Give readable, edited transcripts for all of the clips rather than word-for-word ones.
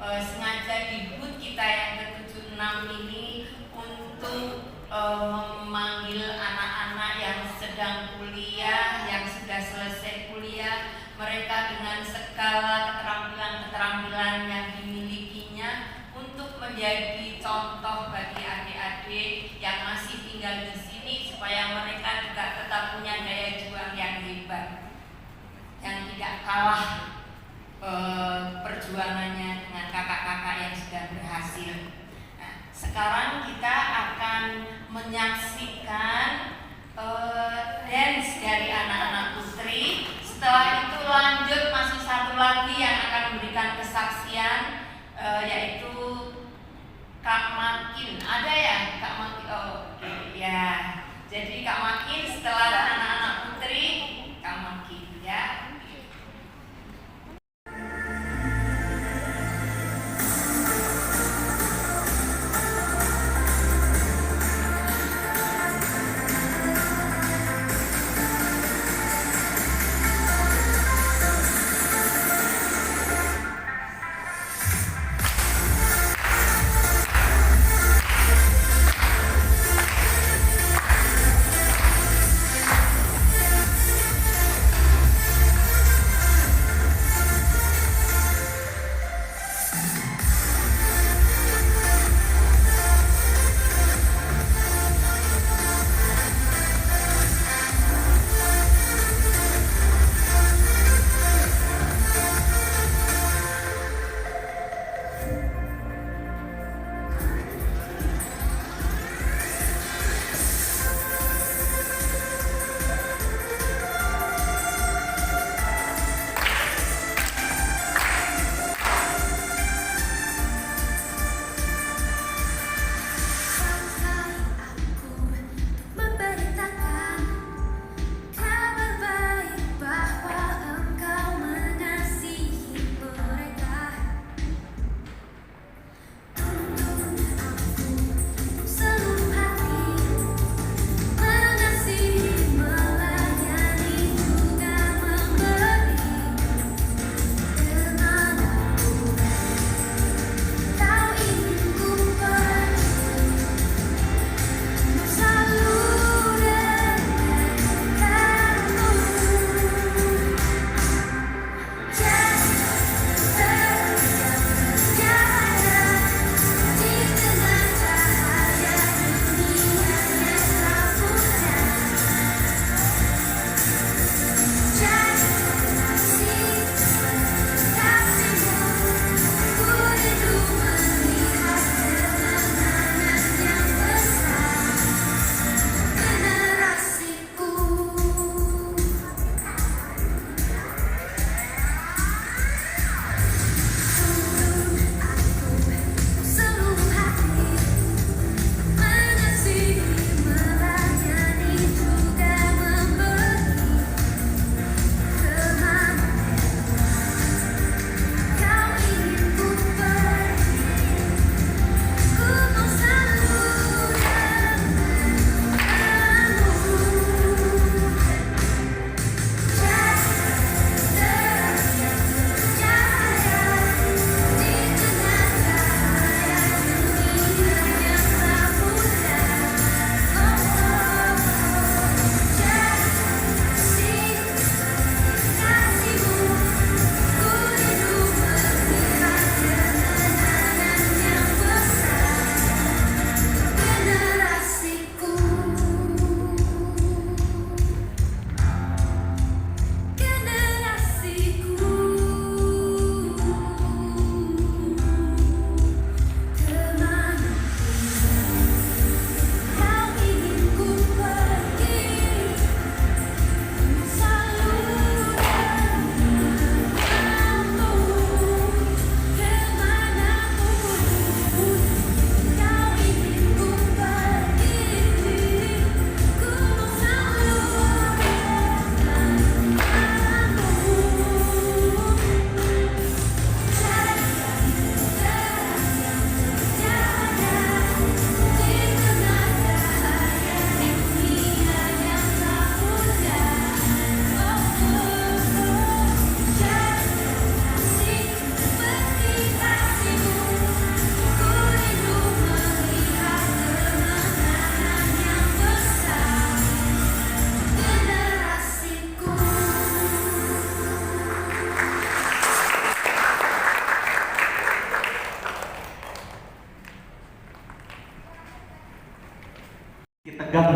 sengaja di booth kita yang ke-76 ini untuk memanggil anak-anak yang sedang kuliah, yang sudah selesai kuliah, mereka dengan segala keterampilan-keterampilan yang dimilikinya untuk menjadi contoh bagi adik-adik yang masih tinggal di sini supaya mereka juga tetap punya daya juang yang hebat, yang tidak kalah perjuangannya dengan kakak-kakak yang sudah berhasil. Nah, sekarang kita akan menyaksikan dance dari anak-anak putri. Setelah itu lanjut masih satu lagi yang akan memberikan kesaksian, yaitu Kak Makin. Ada ya Kak Makin? Oh, ya. Jadi Kak Makin setelah anak-anak putri, Kak Makin ya.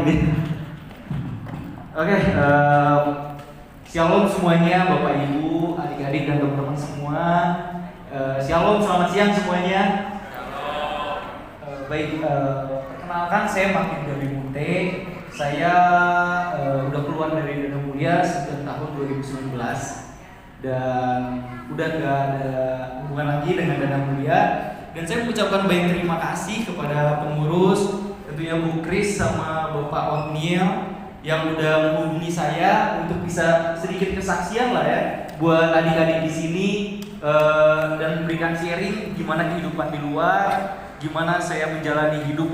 gitu. Oke, shalom semuanya, Bapak Ibu, adik-adik dan teman-teman semua. Shalom, selamat siang semuanya. Baik, perkenalkan saya Makin Gabi Munte. Saya udah keluar dari Dana Mulia sejak tahun 2019 dan udah gak ada hubungan lagi dengan Dana Mulia. Dan saya mengucapkan banyak terima kasih kepada pengurus, tentunya Bu Kris sama Bapak Otniel yang udah menghubungi saya untuk bisa sedikit kesaksian lah ya buat adik-adik di sini dan memberikan sharing gimana kehidupan di luar, gimana saya menjalani hidup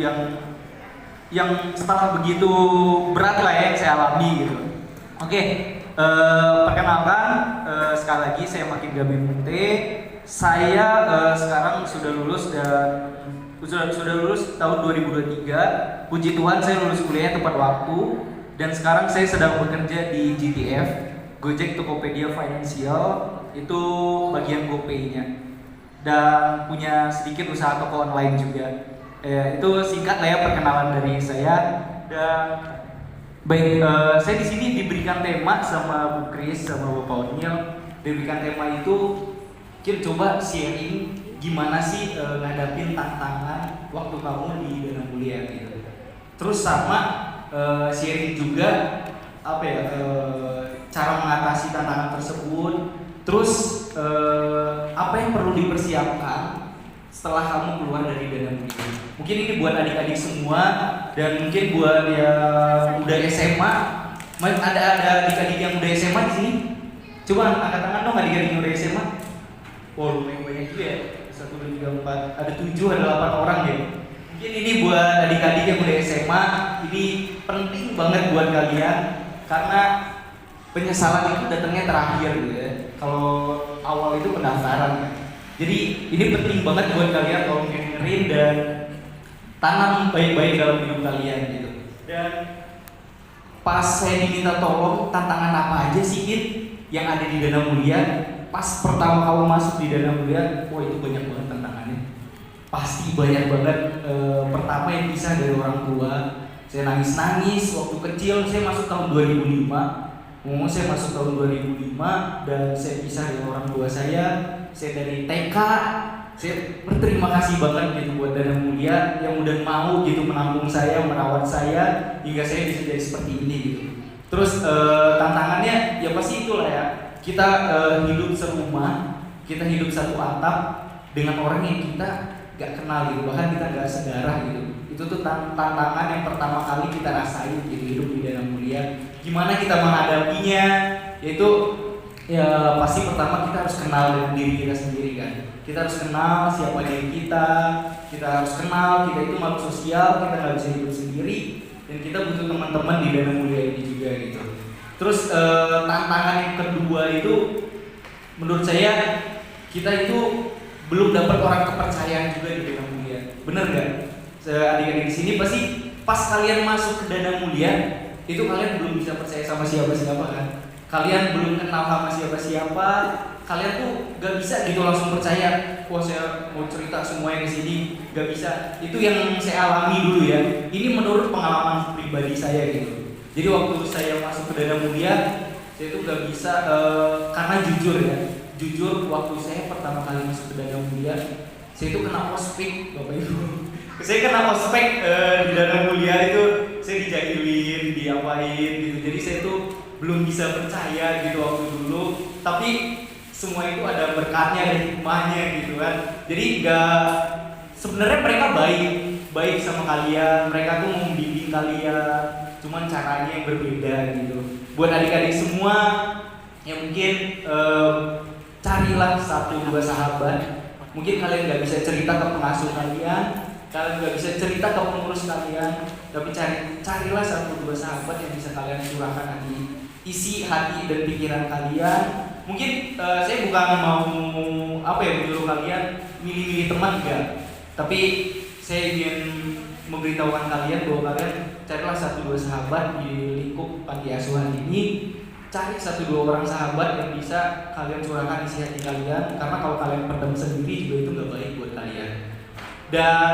yang setelah begitu berat lah ya yang saya alami gitu. Oke, perkenalkan sekali lagi saya Makin Gabi Munte. Saya sekarang sudah lulus dan sudah lulus tahun 2023. Puji Tuhan saya lulus kuliah tepat waktu. Dan sekarang saya sedang bekerja di GTF, Gojek Tokopedia Financial, itu bagian GoPay-nya. Dan punya sedikit usaha toko online juga. Itu singkat lah ya perkenalan dari saya. Dan baik, saya di sini diberikan tema sama Bu Kris sama Bapak Otniel. Diberikan tema itu, kita coba sharing gimana sih ngadapin tantangan waktu kamu di Dana Mulia gitu. Terus sama sharing juga apa ya cara mengatasi tantangan tersebut, terus apa yang perlu dipersiapkan setelah kamu keluar dari Dana Mulia. Mungkin ini buat adik-adik semua dan mungkin buat yang udah SMA. Ada adik-adik yang udah SMA di sini? Coba angkat tangan dong adik-adik yang udah SMA. Wow, lumayan banyak juga ya. 1, 2, 3, 4, ada 7, ada 8 orang ya. Mungkin ini buat adik-adik yang udah SMA, ini penting banget buat kalian karena penyesalan itu datangnya terakhir gitu ya. Kalau awal itu pendaftaran ya. Jadi ini penting banget buat kalian kalau dengerin dan tanam baik-baik dalam hidup kalian gitu. Dan pas saya diminta tolong tantangan apa aja sih Kit yang ada di Dana Mulia, pas pertama kamu masuk di Dana Mulia, wah itu banyak banget tantangannya. Pasti banyak banget. Pertama yang pisah dari orang tua. Saya nangis-nangis waktu kecil. Saya masuk tahun 2005. Saya masuk tahun 2005 dan saya pisah dari orang tua saya. Saya dari TK. Saya berterima kasih banget gitu buat Dana Mulia yang udah mau gitu menampung saya, merawat saya hingga saya bisa jadi seperti ini gitu. Terus tantangannya ya pasti itulah ya. Kita hidup serumah, kita hidup satu atap dengan orang yang kita gak kenal gitu, bahkan kita gak sedarah gitu. Itu tuh tantangan yang pertama kali kita rasain gitu hidup di Dana Mulia. Gimana kita menghadapinya? Yaitu ya pasti pertama kita harus kenal dengan diri kita sendiri kan. Kita harus kenal siapa diri kita harus kenal kita itu makhluk sosial, kita gak bisa hidup sendiri dan kita butuh teman-teman di Dana Mulia ini juga gitu. Terus tantangan yang kedua itu menurut saya kita itu belum dapat orang kepercayaan juga di Dana Mulia. Bener gak? Adik-adik di sini pasti pas kalian masuk ke Dana Mulia itu kalian belum bisa percaya sama siapa-siapa kan? Kalian belum kenal sama siapa-siapa, kalian tuh gak bisa gitu langsung percaya. Wah saya mau cerita semuanya di sini, gak bisa. Itu yang saya alami dulu ya. Ini menurut pengalaman pribadi saya gitu. Jadi waktu saya masuk ke Dana Mulia, saya tuh gak bisa karena jujur ya. Jujur waktu saya pertama kali masuk ke Dana Mulia, saya itu kena ospek, Bapak Ibu. Saya kena ospek di Dana Mulia itu, saya dijahilin, diapain gitu. Jadi saya tuh belum bisa percaya gitu waktu dulu. Tapi semua itu ada berkatnya dan hikmahnya gitu kan. Jadi sebenarnya mereka baik sama kalian. Mereka tuh membimbing kalian, cuman caranya yang berbeda gitu. Buat adik-adik semua yang mungkin carilah 1-2 sahabat. Mungkin kalian gak bisa cerita ke pengasuh kalian gak bisa cerita ke pengurus kalian, tapi carilah 1-2 sahabat yang bisa kalian curahkan isi hati dan pikiran kalian. Mungkin saya bukan mau menyuruh kalian milih-milih teman enggak, tapi saya ingin memberitahukan kalian bahwa kalian carilah 1-2 sahabat di lingkup panti asuhan ini. Cari 1-2 orang sahabat yang bisa kalian curahkan isi hati kalian, karena kalau kalian pendam sendiri juga itu nggak baik buat kalian. Dan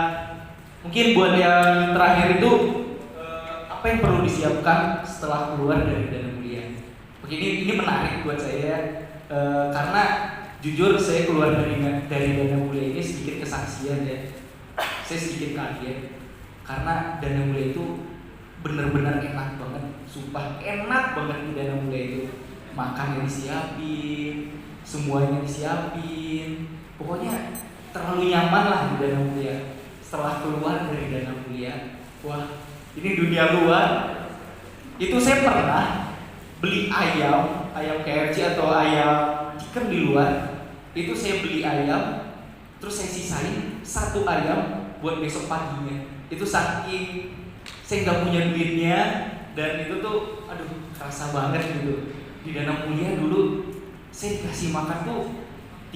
mungkin buat yang terakhir itu apa apa yang perlu disiapkan setelah keluar dari Dana Mulia. Ini menarik buat saya karena jujur saya keluar dari Dana Mulia ini sedikit kesaksian ya. Saya sedikit kaget karena Dana Mulia itu benar-benar enak banget, sumpah enak banget di Dana Mulia itu. Makan yang disiapin, semuanya disiapin, pokoknya terlalu nyaman lah di Dana Mulia. Setelah keluar dari Dana Mulia, wah ini dunia luar. Itu saya pernah beli ayam KFC atau ayam chicken di luar. Itu saya beli ayam, terus saya sisain satu ayam buat besok paginya. Itu saking saya nggak punya duitnya, dan itu tuh aduh kerasa banget gitu. Di Dana Mulia dulu saya dikasih makan tuh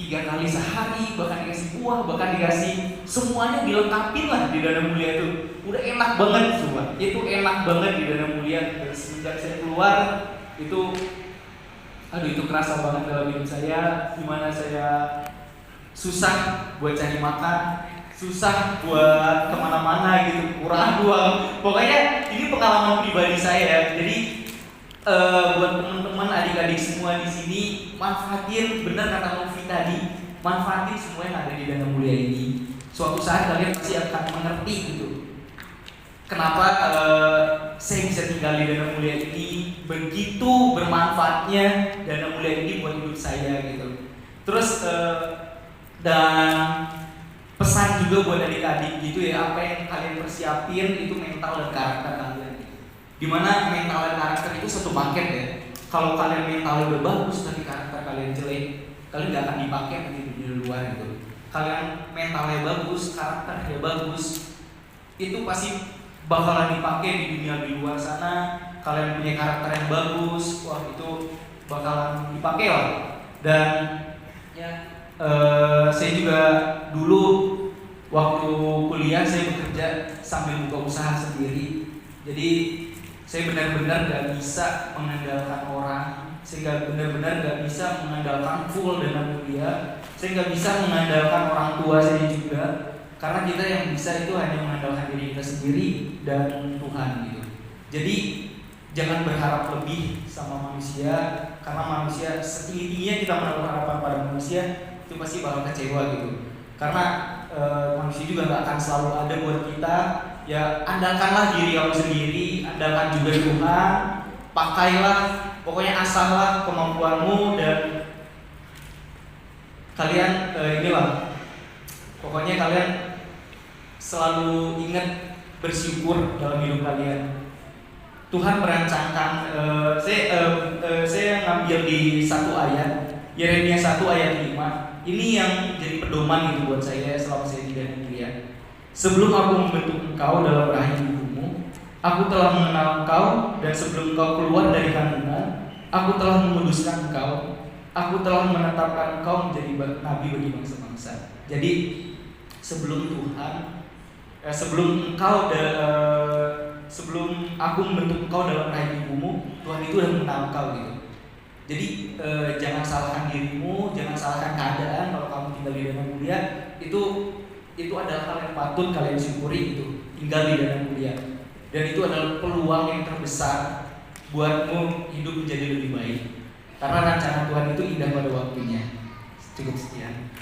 3 kali sehari, bahkan dikasih buah, bahkan dikasih semuanya dilengkapin lah di Dana Mulia tuh. Udah enak banget semua. Itu enak banget di Dana Mulia. Dan semenjak saya keluar itu kerasa banget dalam hidup saya, dimana saya susah buat cari makan, susah buat kemana-mana gitu, kurang uang. Pokoknya ini pengalaman pribadi saya. Jadi buat teman-teman adik-adik semua di sini, manfaatin, benar kata Novi tadi, manfaatin semua yang ada di Dana Mulia ini. Suatu saat kalian pasti akan mengerti gitu kenapa saya bisa tinggal di Dana Mulia ini, begitu bermanfaatnya Dana Mulia ini buat hidup saya gitu. Terus dan pesan juga buat adik-adik gitu ya, apa yang kalian persiapin itu mental dan karakter kalian. Dimana mental dan karakter itu satu paket ya. Kalau kalian mentalnya udah bagus tapi karakter kalian jelek, kalian gak akan dipakai nanti di luar gitu. Kalian mentalnya bagus, karakternya bagus, itu pasti bakalan dipakai di dunia di luar sana. Kalian punya karakter yang bagus, wah itu bakalan dipakai lah. Dan ya saya juga dulu waktu kuliah saya bekerja sambil buka usaha sendiri. Jadi saya benar-benar gak bisa mengandalkan orang, saya benar-benar gak bisa mengandalkan full Dana Mulia, saya gak bisa mengandalkan orang tua saya juga, karena kita yang bisa itu hanya mengandalkan diri kita sendiri dan Tuhan gitu. Jadi jangan berharap lebih sama manusia, karena manusia setinggi-tingginya kita menaruh harapan pada manusia itu pasti bakal kecewa gitu. Karena manusia juga gak akan selalu ada buat kita. Ya andalkanlah diri kamu sendiri, andalkan juga Tuhan, pakailah, pokoknya asallah kemampuanmu dan kalian inilah, pokoknya kalian selalu ingat bersyukur dalam hidup kalian. Tuhan merancangkan, saya ngambil di satu ayat, Yeremia 1 ayat 5. Ini yang jadi pedoman itu buat saya selama saya di Dana Mulia. Sebelum aku membentuk engkau dalam rahim ibumu, aku telah mengenal engkau, dan sebelum engkau keluar dari kandungan, aku telah menguduskan engkau. Aku telah menetapkan engkau menjadi nabi bagi bangsa-bangsa. Jadi sebelum aku membentuk engkau dalam rahim ibumu, Tuhan itu sudah mengenal engkau gitu. Jadi jangan salahkan dirimu, jangan salahkan keadaan. Kalau kamu tinggal di Dana Mulia, itu adalah hal yang patut kalian syukuri, itu tinggal di Dana Mulia. Dan itu adalah peluang yang terbesar buatmu hidup menjadi lebih baik. Karena rancangan Tuhan itu indah pada waktunya. Cukup sekian.